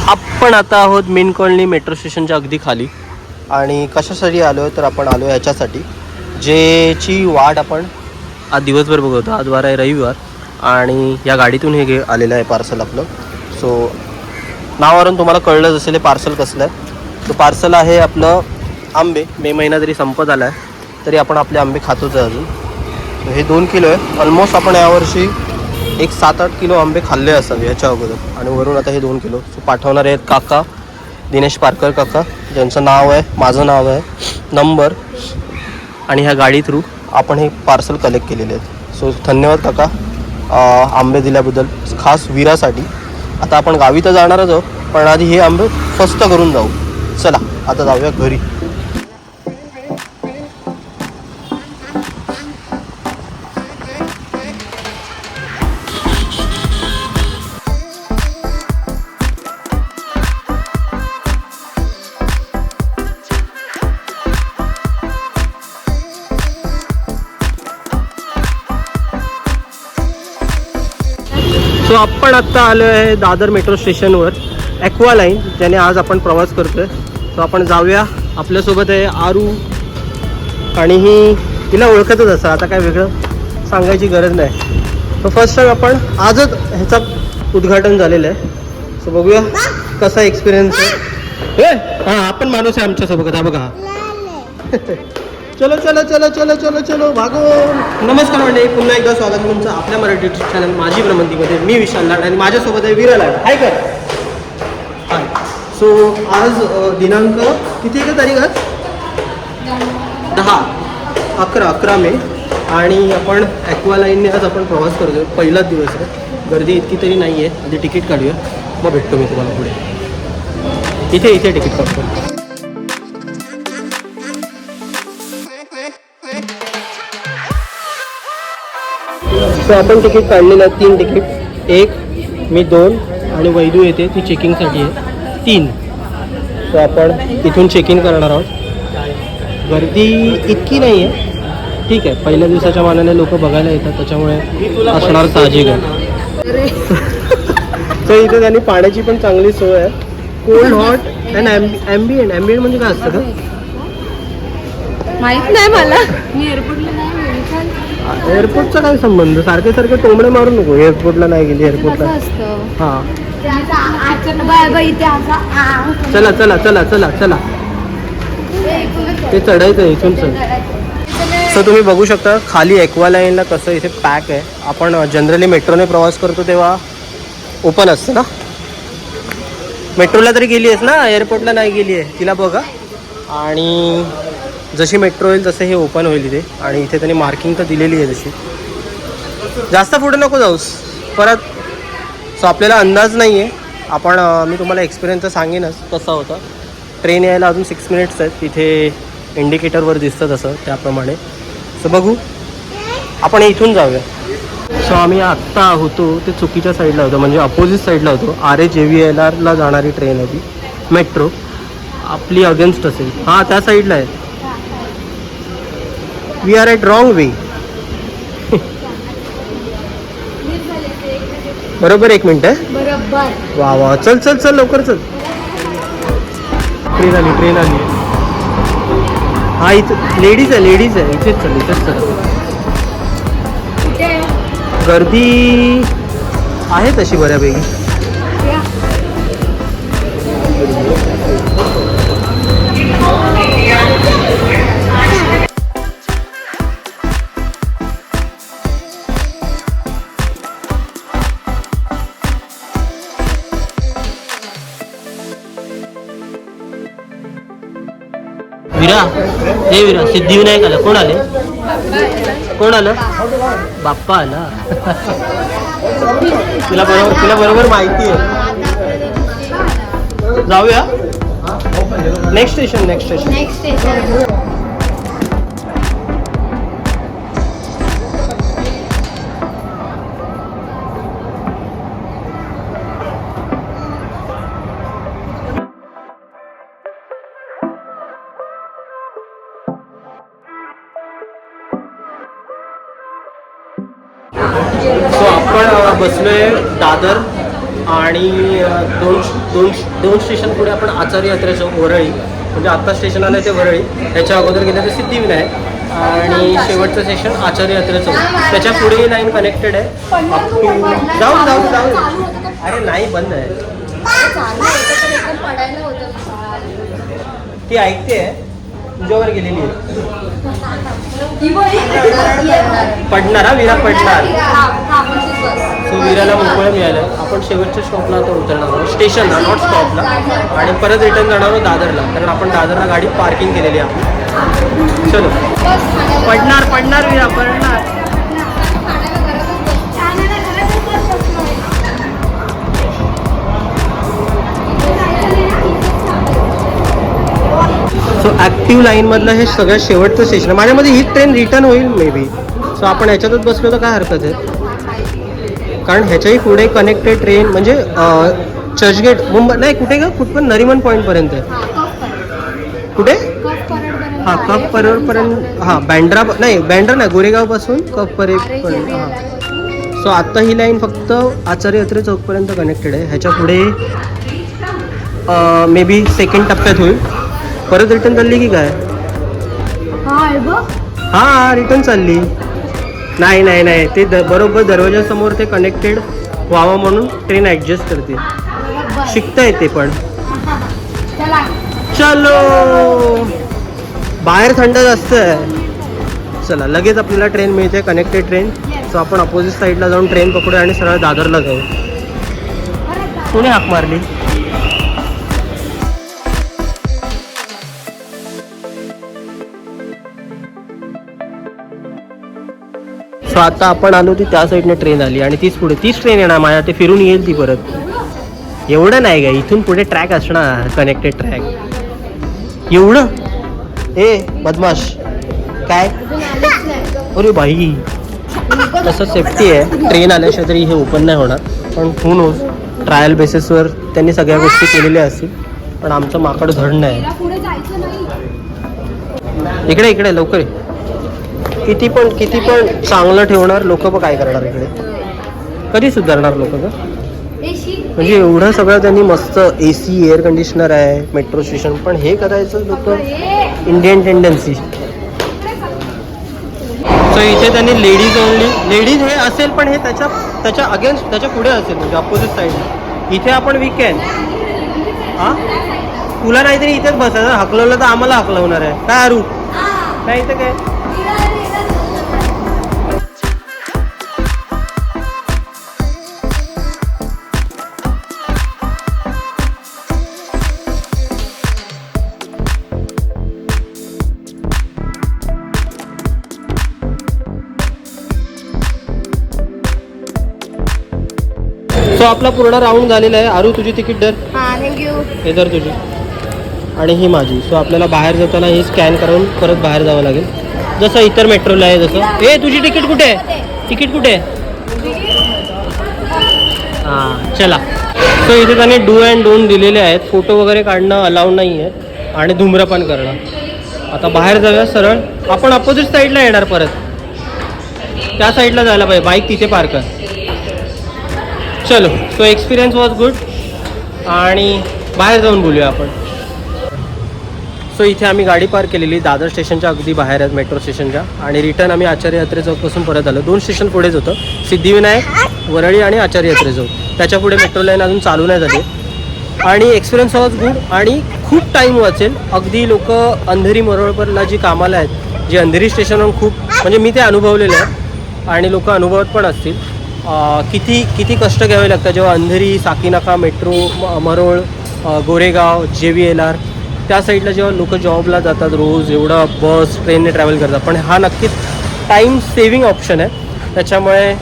आपण आता आहोत मेन कॉलनी मेट्रो स्टेशनच्या अगदी खाली. आणि कशासाठी आलो आहे तर आपण आलो ह्याच्यासाठी जेची वाट आपण आज दिवसभर बघतो. आज वार आहे रविवार आणि या गाडीतून हे आलेलं आहे पार्सल आपलं. सो नावावरून तुम्हाला कळलंच असेल हे पार्सल कसलं आहे. तो पार्सल आहे आपलं आंबे. मे महिना जरी संपत आला आहे तरी आपण आपले आंबे खातोच आहे अजून. हे 2 किलो आहे. ऑलमोस्ट आपण यावर्षी एक 7-8 किलो आंबे खाल्ले असावे ह्याच्या अगोदर आणि वरून आता हे 2 किलो. सो पाठवणारे आहेत काका दिनेश पारकर काका, ज्यांचं नाव आहे, माझं नाव आहे, नंबर आणि ह्या गाडी थ्रू आपण हे पार्सल कलेक्ट केलेले आहेत. सो धन्यवाद काका आंबे दिल्याबद्दल, खास विरासाठी. आता आपण गावी तर जाणारच आहोत पण आधी हे आंबे स्वस्त करून जाऊ. चला आता जाऊया घरी. सो आपण आत्ता आलो आहे दादर मेट्रो स्टेशनवर. ॲक्वा लाईन ज्याने आज आपण प्रवास करतो आहे. सो आपण जाऊया. आपल्यासोबत आहे आरू आणि ही तिला ओळखतच असं, आता काय वेगळं सांगायची गरज नाही. सो फर्स्ट टाईम आपण आजच ह्याचं उद्घाटन झालेलं आहे. सो बघूया कसा एक्सपिरियन्स आहे. हां आपण माणूस आहे आमच्यासोबत. हा बघा चलो चलो चलो चलो चलो चलो भागो. नमस्कार मंडळी, पुन्हा एकदा स्वागत तुमचं आपल्या मराठी यूट्यूब चॅनल माझी भ्रमंतीमध्ये. मी विशाल लाड आणि माझ्यासोबत आहे विरा लाड. हाय कर हाय. सो आज दिनांक किती आहे का तारीख? आज 11 मे आणि आपण ॲक्वा लाईनने आज आपण प्रवास करतो. पहिलाच दिवस आहे, गर्दी इतकी तरी नाही आहे. आधी तिकीट काढूया मग भेटतो मी तुम्हाला पुढे. इथे तिकीट काढतो. सो आपण तिकीट काढलेलं आहे 3 तिकीट. 1 मी 2 आणि वैदू येते ती चेकिंगसाठी आहे 3. सो आपण इथून चेक इन करणार आहोत. गर्दी इतकी नाही आहे, ठीक आहे. पहिल्या दिवसाच्या मानाने लोक बघायला येतात त्याच्यामुळे असणार साहजिक आहे. सो इथे त्यांनी पाण्याची पण चांगली सोय आहे. Cold hot and ambient. Ambient म्हणजे काय असतं का माहित नाही मला. मी एअरपोर्टला नाही गेली. एअरपोर्टचा काय संबंध? सारखे टोमडे मारू नको. एअरपोर्टला नाही गेली एअरपोर्टला. हां चला चला चला चला चला ते चढायचं आहे इथून. सो तुम्ही बघू शकता खाली ॲक्वा लाईनला कसं इथे पॅक आहे. आपण जनरली मेट्रोने प्रवास करतो तेव्हा ओपन असतं ना. मेट्रोला तरी गेली आहेस ना, एअरपोर्टला नाही गेली आहे. तिला बघा. आणि जशी मेट्रो होईल तसं हे ओपन होईल इथे. आणि इथे त्यांनी मार्किंग तर दिलेली आहे तशी. जास्त पुढे नको जाऊस परत. सो आपल्याला अंदाज नाही आहे. आपण मी तुम्हाला एक्सपिरियन्स तर सांगेनच कसा होता. ट्रेन यायला अजून 6 मिनिट्स आहेत. तिथे इंडिकेटरवर दिसतं तसं त्याप्रमाणे. सो बघू आपण इथून जाऊया. सो आम्ही आत्ता होतो ते चुकीच्या साईडला होतो, म्हणजे अपोजिट साईडला होतो. RHJVLRला जाणारी ट्रेन आहे ती मेट्रो. आपली अगेन्स्ट असेल. हां त्या साईडला आहे. वी आर ॲट रॉंग वे. बरोबर 1 मिनिट आहे. बरोबर. वा चल चल चल लवकर चल. ट्रेन आली. हा इथं लेडीज आहे इथेच चल. गर्दी आहे तशी बऱ्यापैकी. विरा सिद्धिविनायक आला. कोण आलं? बाप्पा आला. तिला बरोबर माहिती आहे. जाऊया नेक्स्ट स्टेशन. सो आपण बसलोय दादर आणि दोन स्टेशन पुढे आपण आचार्य यात्रा चौक वरळी, म्हणजे आत्ता स्टेशन आलं ते वरळी, त्याच्या अगोदर गेलं तर सिद्धिविनायक आणि शेवटचं स्टेशन आचार्य यात्रा चौक. त्याच्या पुढे लाईन कनेक्टेड आहे. जाऊ जाऊ जाऊ. अरे नाही, बंद आहे. ती ऐकते आहे, तुझ्यावर गेलेली आहे. पडणार हा, विरा पडणार. सो विराला मोकळं मिळालं. आपण शेवटच्या स्टॉपला आता उतरणार आहोत, स्टेशनला, नॉट स्टॉपला, आणि परत रिटर्न जाणार आहोत दादरला, कारण आपण दादरला गाडी पार्किंग केलेली आहे. चलो. पडणार विरा, पडणार. सो ॲक्टिव्ह लाईनमधलं हे सगळ्यात शेवटचं स्टेशन आहे. माझ्यामध्ये ही ट्रेन रिटर्न होईल मे बी. सो आपण ह्याच्यातच बसलो तर काय हरकत आहे, कारण ह्याच्याही पुढे कनेक्टेड ट्रेन म्हणजे चर्चगेट मुंबई नाही, कुठे का कुठपण नरिमन पॉईंटपर्यंत आहे. कुठे? हां, कप परेडपर्यंत. हां, बँड्रा नाही, गोरेगावपासून कप परेडपर्यंत. हां. सो आत्ता ही लाईन फक्त आचार्य यात्रे चौकपर्यंत कनेक्टेड आहे. ह्याच्या पुढे मे बी सेकंड टप्प्यात होईल. परत रिटर्न चालली की काय? हां, रिटर्न चालली. नाही, ते बरोबर दरवाजासमोर ते कनेक्टेड व्हावं म्हणून ट्रेन ॲडजस्ट करते. शिकता येते पण. चलो, बाहेर थंड जास्त आहे. चला, लगेच आपल्याला ट्रेन मिळते, कनेक्टेड ट्रेन. सो आपण अपोजिट साईडला जाऊन ट्रेन पकडू आणि सरळ दादरला जाऊ. कोणी हाक मारली? सो आता आपण आलो ती त्या साईडने ट्रेन आली आणि तीच ट्रेन येणार माझ्या, ते फिरून येईल ती परत. एवढं नाही का, इथून पुढे ट्रॅक असणार, कनेक्टेड ट्रॅक. एवढं ए बदमाश काय? अरे बाई, तसं सेफ्टी आहे. ट्रेन आल्याशिवाय तरी हे ओपन नाही होणार, पण हू नोज, ट्रायल बेसिसवर त्यांनी सगळ्या गोष्टी केलेल्या असतील, पण आमचं माकड धड नाही. इकडे लवकर. किती पण चांगलं ठेवणार लोक, पण काय करणार इकडे? कधी सुधारणार लोक का? म्हणजे एवढं सगळं त्यांनी मस्त AC एअर कंडिशनर आहे, मेट्रो स्टेशन, पण हे करायचं लोक इंडियन टेंडन्सी. सो इथे त्यांनी लेडीज हे असेल, पण हे त्याच्या अगेन्स्ट, त्याच्या पुढे असेल, म्हणजे अपोजिट साईड. इथे आपण वीकेंड. हां, तुला नाहीतरी इथेच बसायचं, हकलवलं तर आम्हाला हकलवणार आहे काय? अरू काय इथे काय? सो आपला पूर्ण राऊंड झालेला आहे. आरू, तुझी तिकीट धर. हां, थँक्यू. हे धर तुझी आणि ही माझी. सो आपल्याला बाहेर जाताना ही स्कॅन करून परत बाहेर जावं लागेल, जसं इतर मेट्रोला आहे तसं. ए, तुझी तिकीट कुठे आहे? तिकीट कुठे आहे? हां, चला. सो इथे त्यांनी डू अँड डोंट दिलेले आहेत. फोटो वगैरे काढणं अलाउड नाही आहे आणि धूम्रपान करणं. आता बाहेर जाऊया सरळ. आपण अपोजिट साईडला येणार, परत त्या साईडला जायला पाहिजे. बाईक तिथे पार्क कर. चलो. सो एक्सपिरियन्स वॉज गुड आणि बाहेर जाऊन बोलूया आपण. सो इथे आम्ही गाडी पार्क केलेली दादर स्टेशनच्या अगदी बाहेर आहेत, मेट्रो स्टेशनच्या, आणि रिटर्न आम्ही आचार्य यात्रे चौकपासून परत आलो. 2 स्टेशन पुढेच होतं, सिद्धिविनायक, वरळी आणि आचार्य यात्रे चौक. त्याच्या पुढे मेट्रो लाईन अजून चालू नाही झाली. आणि एक्सपिरियन्स वॉज गुड आणि खूप टाईम वाचेल. अगदी लोक अंधेरी मरोळपरला जी कामाला आहेत, जे अंधेरी स्टेशनवरून खूप, म्हणजे मी ते अनुभवलेलं आहे आणि लोक अनुभवत पण असतील, किती कष्ट घ्यावे लागतात जेव्हा अंधेरी, साकीनाका, मेट्रो, मरोळ, गोरेगाव, JVLR त्या साईडला जेव्हा लोक जॉबला जातात रोज, एवढा बस ट्रेनने ट्रॅव्हल करतात. पण हा नक्कीच टाईम सेविंग ऑप्शन आहे, त्याच्यामुळे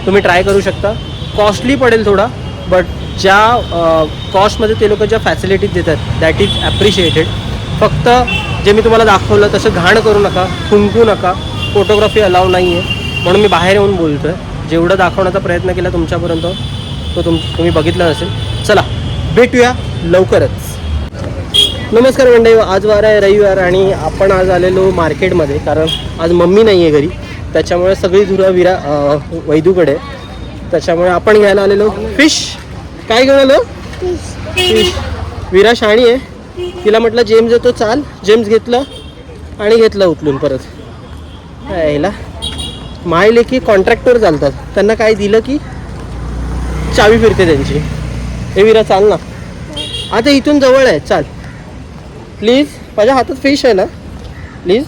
तुम्ही ट्राय करू शकता. कॉस्टली पडेल थोडा, बट ज्या कॉस्टमध्ये ते लोक ज्या फॅसिलिटीज देतात दॅट इज ॲप्रिशिएटेड. फक्त जे मी तुम्हाला दाखवलं तसं घाण करू नका, थुंकू नका. फोटोग्राफी अलाव नाही आहे म्हणून मी बाहेर येऊन बोलतो आहे. जेवढं दाखवण्याचा प्रयत्न केला तुमच्यापर्यंत तो तुम्ही बघितलं नसेल. चला, भेटूया लवकरच. नमस्कार मंडळी, आज वार आहे रविवार आणि आपण आज आलेलो मार्केटमध्ये, कारण आज मम्मी नाही आहे घरी, त्याच्यामुळे सगळी धुरा विरा वैदूकडे. त्याच्यामुळे आपण घ्यायला आलेलो फिश. काय घेऊन आलो? फिश. विरा शाणी आहे, तिला म्हटलं जेम्स येतो चाल. जेम्स घेतलं आणि घेतलं उचलून परत. यायला मायले की कॉन्ट्रॅक्टवर चालतात, त्यांना काय दिलं की चावी फिरते त्यांची. हे विरा चाल ना, आता इथून जवळ आहे, चाल प्लीज. माझ्या हातात फिश आहे ना, प्लीज.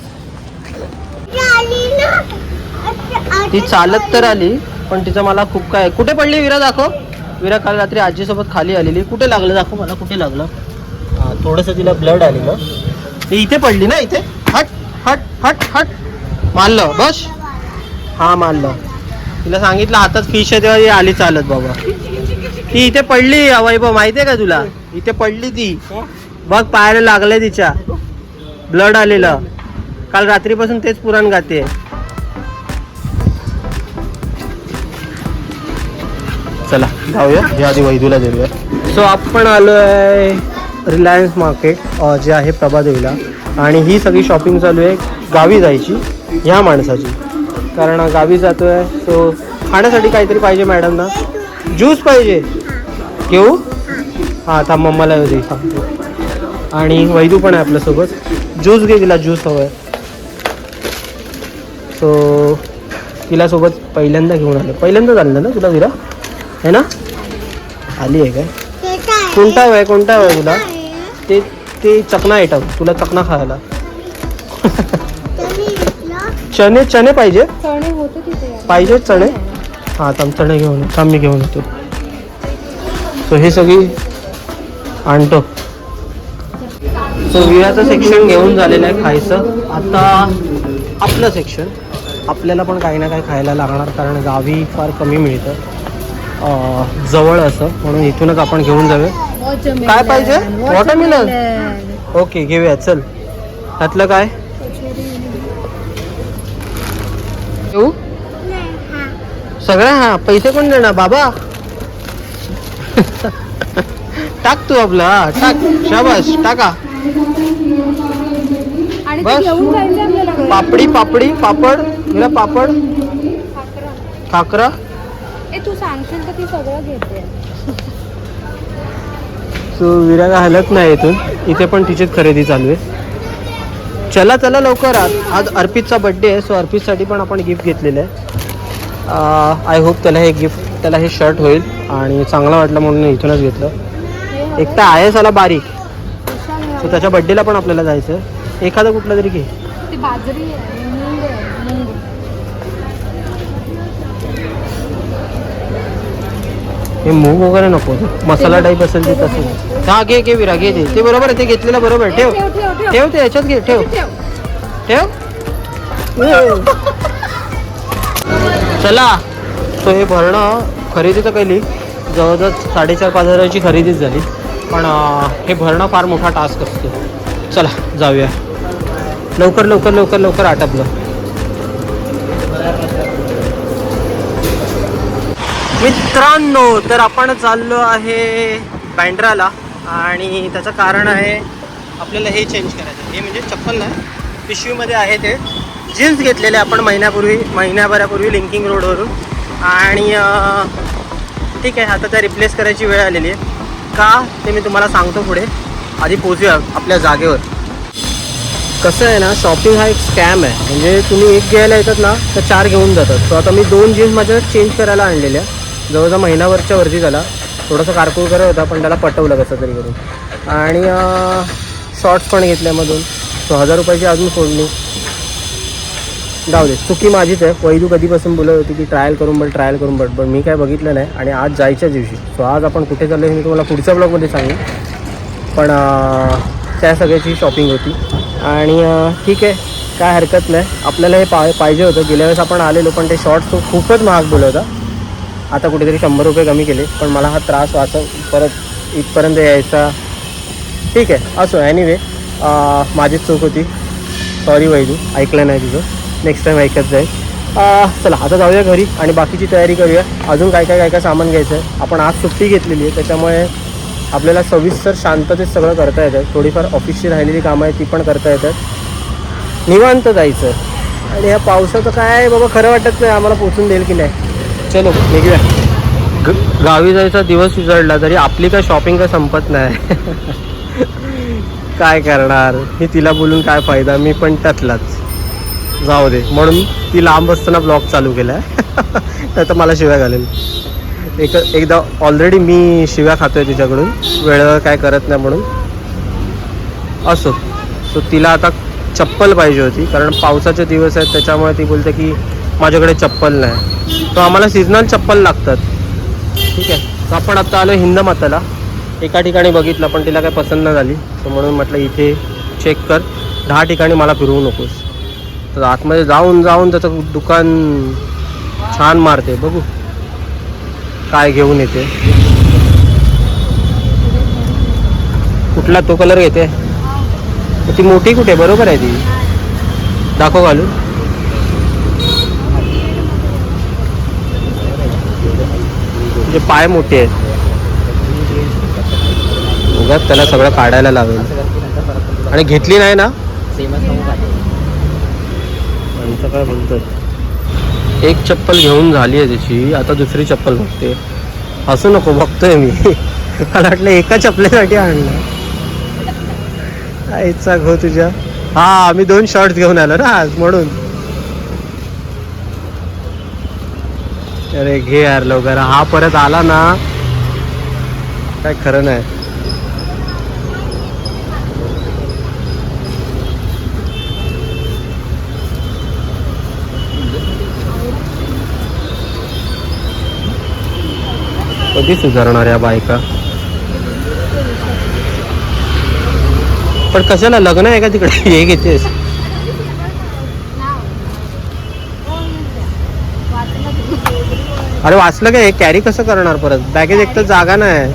ती चालत तर आली पण तिचं मला खूप काय. कुठे पडली विरा दाखव. विरा काल रात्री आजीसोबत खाली आलेली. कुठे लागलं दाखव मला, कुठे लागलं. हां थोडंसं तिला ब्लड आली ना, ती इथे पडली ना, इथे. हट हट हट हट. मारलं बस. हां मारलं. तिला सांगितलं हातात फिश आहे तेव्हा ती आली चालत बाबा. ती इथे पडली वैभव, माहिती आहे का तुला. इथे पडली ती बघ, पायाला लागलंय तिच्या, ब्लड आलेलं. काल रात्रीपासून तेच पुराण गाते. चला जाऊया, या आधी वैदूला देऊया. सो आपण आलो आहे रिलायन्स मार्केट जे आहे प्रभादेवीला, आणि ही सगळी शॉपिंग चालू आहे गावी जायची ह्या माणसाची, कारण गावी जातो आहे. सो खाण्यासाठी काहीतरी पाहिजे मॅडमना. ज्यूस पाहिजे, घेऊ. हां थांब मम्माला दे सांगतो. आणि वैदू पण आहे आपल्यासोबत. ज्यूस घे, तिला ज्यूस हवं आहे. सो तिला सोबत पहिल्यांदा घेऊन आलं. पहिल्यांदाच आलं ना तुला विरा, है ना. आली आहे काय. कोणता हवं आहे, कोणता हवं आहे तुला. ते चकना आयटम, तुला चकना खायला. चणे चणे पाहिजे, पाहिजे चणे. हां थांब चणे घेऊन, थांब मी घेऊन येतो. सो हे सगळी आणतो. सो विराचं सेक्शन घेऊन झालेलं आहे खायचं. आता आपलं सेक्शन. आपल्याला पण काही ना काही खायला लागणार, कारण गावी फार कमी मिळतं जवळ असं, म्हणून इथूनच आपण घेऊन जाऊया. काय पाहिजे. वॉटरमेलन. ओके घेऊया. चल त्यातलं काय घेऊ. सगळं. हां पैसे कोण देणार बाबा. टाक तू आपला. हा टाक, शाबाश टाका. बस. पापडी पापडी पापड, विरा पापड, खाकरा. तू सांगशील तर ती सगळं घेते. सो विरा काय हलत नाही इथून. इथे पण तिचीच खरेदी चालू आहे. चला चला लवकर. आज अर्पितचा बड्डे आहे, सो अर्पितसाठी पण आपण गिफ्ट घेतलेलं आहे. आय होप त्याला हे गिफ्ट, त्याला हे शर्ट होईल आणि चांगलं वाटलं म्हणून इथूनच घेतलं. एक तर आहे साला बारीक, सो त्याच्या बड्डेला पण आपल्याला जायचं. एखादं कुठलं तरी घे. ती बाजरी आहे, मूग आहे, मूग. हे मूग वगैरे नको, मसाला टाईप असेल ते तसं. हा घे घे विरा, घे ते बरोबर आहे, ते घेतलेलं बरोबर. ठेव ठेव ते ह्याच्यात घे. ठेव ठेव. चला. सो हे भरणं खरेदी तर केली, जवळजवळ 4,500-5,000 हजाराची खरेदीच झाली, पण हे भरणं फार मोठा टास्क असतो. चला जाऊया लवकर लवकर लवकर लवकर आटपलं. मित्रांनो तर आपण चाललो आहे बँड्राला, आणि त्याचं कारण आहे आपल्याला हे चेंज करायचं. हे म्हणजे चप्पल नाही, पिशवीमध्ये आहे ते. जीन्स घेतलेले आपण महिन्याभरापूर्वी लिंकिंग रोडवरून, आणि ठीक आहे आता त्या रिप्लेस करायची वेळ आलेली आहे. का ते मी तुम्हाला सांगतो पुढे. आधी पोहोचूया आपल्या जागेवर. कसं आहे ना, शॉपिंग हा एक स्कॅम आहे. म्हणजे तुम्ही एक घ्यायला येतात ना तर 4 घेऊन जातात. सो आता मी 2 जीन्स माझ्या चेंज करायला आणलेल्या, जवळजवळ महिनाभरच्या वरती झाला. थोडंसं कारकूळ करत होता पण त्याला पटवलं कसं तरी करून. आणि शॉर्ट्स पण घेतल्यामधून. सो 1000 रुपयाची अजून फोडणी. जाऊ दे, चुकी माझीच आहे. वैदू कधीपासून बोलत होती की ट्रायल करून बट पण मी काय बघितलं नाही. आणि आज जायच्या दिवशी. सो आज आपण कुठे चाललो हे मी तुम्हाला पुढच्या ब्लॉगमध्ये सांगेन. पण त्या सगळ्याची शॉपिंग होती, आणि ठीक आहे काय हरकत नाही. आपल्याला हे पाहिजे होतं. गेल्या वेळेस आपण आलेलो पण ते शॉर्ट्स तो खूपच महाग बोलत होता. आता कुठेतरी 100 रुपये कमी केले, पण मला हा त्रास वाचा परत इथपर्यंत यायचा. ठीक आहे असो. ॲनिवे माझीच चूक होती. सॉरी वैदू, ऐकलं नाही तुझं. नेक्स्ट टाईम ऐकत जाईल. चला आता जाऊया घरी आणि बाकीची तयारी करूया. अजून काय काय सामान घ्यायचं आहे. आपण आज सुट्टी घेतलेली आहे, त्याच्यामुळे आपल्याला सविस्तर शांततेत सगळं करता येतं. थोडीफार ऑफिसची राहिलेली कामं आहेत ती पण करता येतात. निवांत जायचं. आणि ह्या पावसाचं काय बाबा खरं वाटत नाही आम्हाला पोचून देईल की नाही. चलो निघूया. गावी जायचा दिवस उजळला तरी आपली काय शॉपिंग काय संपत नाही. काय करणार, मी तिला बोलून काय फायदा, मी पण त्यातलाच. जाऊ दे म्हणून ती लांब असताना ब्लॉग चालू केला. नाही तर मला शिव्या घालेल. एकदा ऑलरेडी मी शिव्या खातोय तिच्याकडून, वेळेवर काय करत नाही म्हणून. असो, सो तिला आता चप्पल पाहिजे होती कारण पावसाचे दिवस आहेत, त्याच्यामुळे ती बोलते की माझ्याकडे चप्पल नाही. तो आम्हाला सीझनल चप्पल लागतात. ठीक आहे, तर आपण आता आलो हिंदमाताला. एका ठिकाणी बघितलं पण तिला काय पसंत नाही झाली, तर म्हणून म्हटलं इथे चेक कर, 10 ठिकाणी मला फिरवू नकोस. तर आतमध्ये जाऊन जाऊन त्याचं दुकान छान मारते. बघू काय घेऊन येते. कुठला तो कलर घेते. ती मोठी कुठे, बरोबर आहे ती, दाखव घालून. म्हणजे पाय मोठे आहेत, उगाच त्याला सगळं काढायला लावेल. आणि घेतली नाही ना आमचं काय बोलतात. एक चप्पल घेऊन झाली आहे त्याची, आता दुसरी चप्पल बघते. असू नको, बघतोय मी. मला वाटलं एका चप्पलेसाठी आणलं. आईचा घो तुझ्या. हा, मी 2 शर्ट्स घेऊन आलो ना आज म्हणून. अरे घे यार लवकर, हा परत आला ना काय खरं नाही. कधी सुधारणार या बायका. पण कशाला, लग्न आहे का तिकडे, हे घेतेस. अरे वाचलं काय, कॅरी कसं करणार परत, बॅगेज एक तर जागा नाही.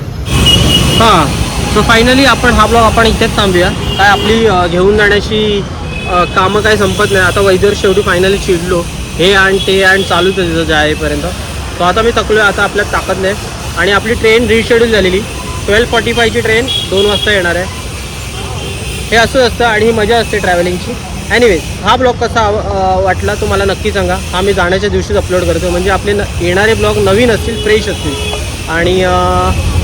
हां, सो फायनली आपण हा ब्लॉग आपण इथेच थांबूया. काय आपली घेऊन जाण्याची कामं काय संपत नाही. आता वैद्यर शेवटी फायनली चिडलो, हे आण ते आण चालूच आहे तिथं जाईपर्यंत. तो आता मी थकलो, आता आपल्यात ताकद नाही. आणि आपली ट्रेन रिशेड्यूल झालेली, 12:45ची ट्रेन 2 वाजता येणार आहे. हे असंच असतं आणि ही मजा असते ट्रॅव्हलिंगची. एनिवेज, हा ब्लॉग कसा वाटला तो मला नक्की सांगा. हा मी जाण्याच्या दिवशीच अपलोड करतो, म्हणजे आपले येणारे ब्लॉग नवीन असतील, फ्रेश असतील. आणि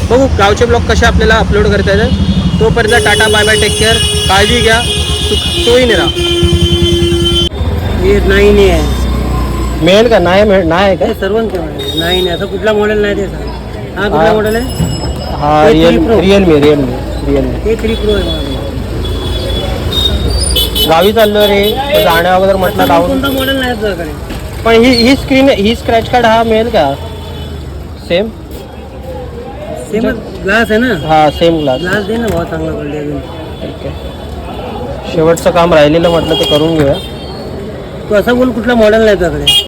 बघू गावचे ब्लॉग कसे आपल्याला अपलोड करता येतात. तोपर्यंत टाटा, बाय बाय, टेक केअर, काळजी घ्या, सोयीने राहा. नाही आहे, मिळेल का, नाही नाही का, सर्वांचे नाही असं कुठला मॉडेल नाही ते सांग. हा कुठला मॉडेल आहे. हा रिअलमी ते 3 Pro आहे. गावी चाललो रे, जाण्या अगोदर म्हटलं लावून. कोणता मॉडेल नाही तुझ्याकडे. पण ही स्क्रीन, ही स्क्रॅच कार्ड हा मिळेल का. सेम ग्लास आहे ना. हा सेम ग्लास. ग्लास दे ना भाऊ, चांगला क्वालिटी अजून. ठीक आहे, शेवटचं काम राहिलेलं म्हटलं ते करून घेऊया. तू असं बोल कुठला मॉडेल नाही तुझ्याकडे.